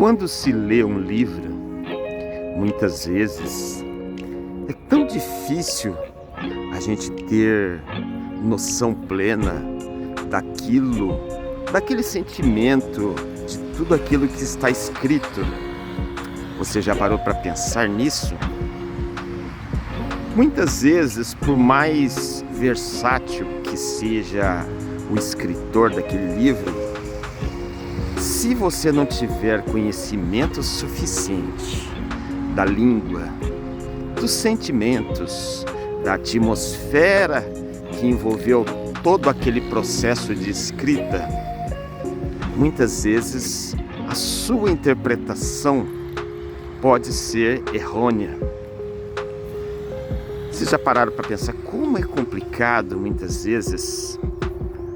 Quando se lê um livro, muitas vezes é tão difícil a gente ter noção plena daquele sentimento, de tudo aquilo que está escrito. Você já parou para pensar nisso? Muitas vezes, por mais versátil que seja o escritor daquele livro, se você não tiver conhecimento suficiente da língua, dos sentimentos, da atmosfera que envolveu todo aquele processo de escrita, muitas vezes a sua interpretação pode ser errônea. Vocês já pararam para pensar como é complicado muitas vezes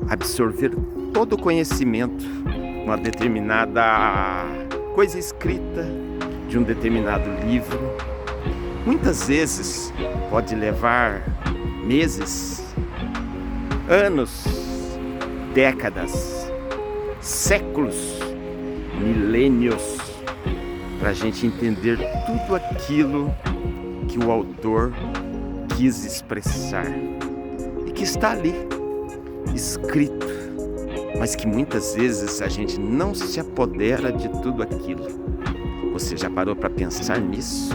absorver todo o conhecimento, uma determinada coisa escrita de um determinado livro? Muitas vezes pode levar meses, anos, décadas, séculos, milênios, para a gente entender tudo aquilo que o autor quis expressar e que está ali, escrito, mas que muitas vezes a gente não se apodera de tudo aquilo. Você já parou para pensar nisso?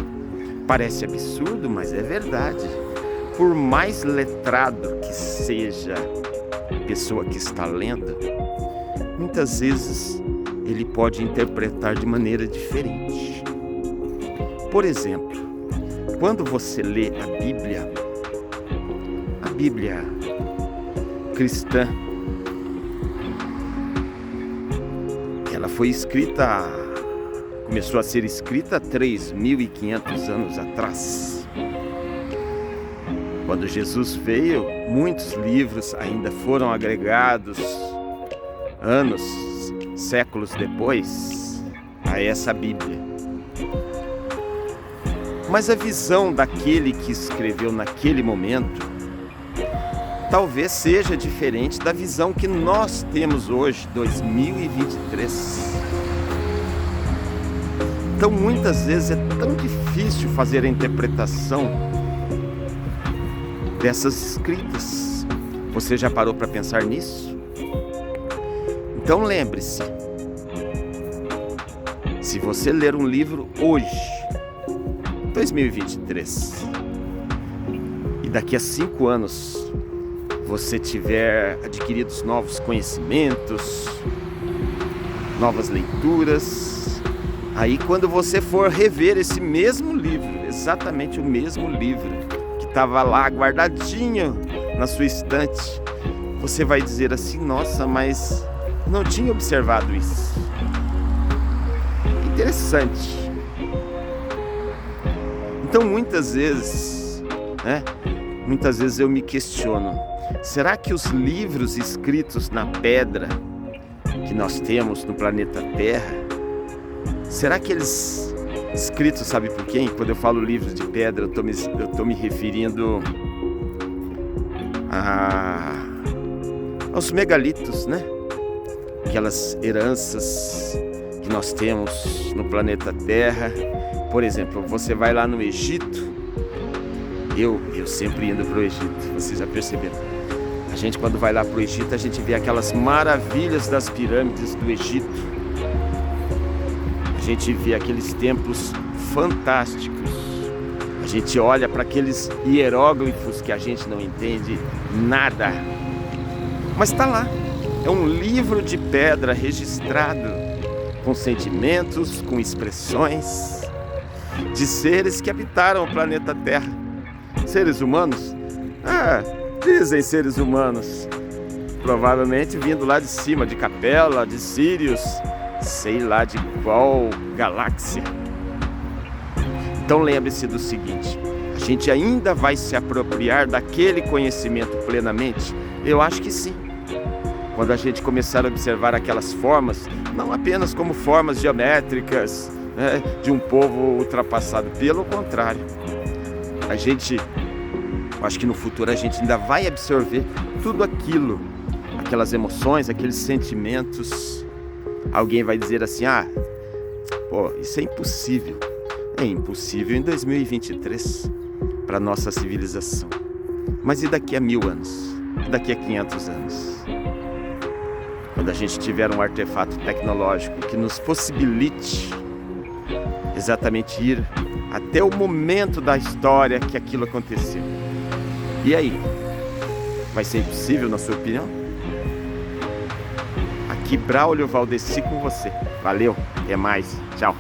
Parece absurdo, mas é verdade. Por mais letrado que seja a pessoa que está lendo, muitas vezes ele pode interpretar de maneira diferente. Por exemplo, quando você lê a Bíblia cristã, ela começou a ser escrita há 3.500 anos atrás. Quando Jesus veio, muitos livros ainda foram agregados anos, séculos depois a essa Bíblia. Mas a visão daquele que escreveu naquele momento talvez seja diferente da visão que nós temos hoje, 2023. Então muitas vezes é tão difícil fazer a interpretação dessas escritas. Você já parou para pensar nisso? Então lembre-se, se você ler um livro hoje, 2023, e daqui a 5 anos você tiver adquirido novos conhecimentos, novas leituras, aí quando você for rever esse mesmo livro, exatamente o mesmo livro que estava lá guardadinho na sua estante, você vai dizer assim: nossa, mas não tinha observado isso. Interessante. Então muitas vezes eu me questiono, será que os livros escritos na pedra que nós temos no planeta Terra, será que eles escritos, sabe por quem? Quando eu falo livros de pedra, eu tô me referindo aos megalitos, né? Aquelas heranças que nós temos no planeta Terra. Por exemplo, você vai lá no Egito, eu sempre indo para o Egito, vocês já perceberam? A gente, quando vai lá para o Egito, a gente vê aquelas maravilhas das pirâmides do Egito. A gente vê aqueles templos fantásticos. A gente olha para aqueles hieróglifos que a gente não entende nada. Mas está lá, é um livro de pedra registrado, com sentimentos, com expressões de seres que habitaram o planeta Terra. Seres humanos? Dizem seres humanos. Provavelmente vindo lá de cima, de Capela, de Sírios, sei lá de qual galáxia. Então lembre-se do seguinte: a gente ainda vai se apropriar daquele conhecimento plenamente? Eu acho que sim. Quando a gente começar a observar aquelas formas, não apenas como formas geométricas, de um povo ultrapassado, pelo contrário, eu acho que no futuro a gente ainda vai absorver tudo aquilo, aquelas emoções, aqueles sentimentos. Alguém vai dizer assim: Pô, isso é impossível. É impossível em 2023 para nossa civilização. Mas e daqui a 1000 anos? E daqui a 500 anos? Quando a gente tiver um artefato tecnológico que nos possibilite exatamente ir até o momento da história que aquilo aconteceu. E aí? Vai ser impossível, na sua opinião? Aqui Braulio Valdeci com você. Valeu, até mais, tchau.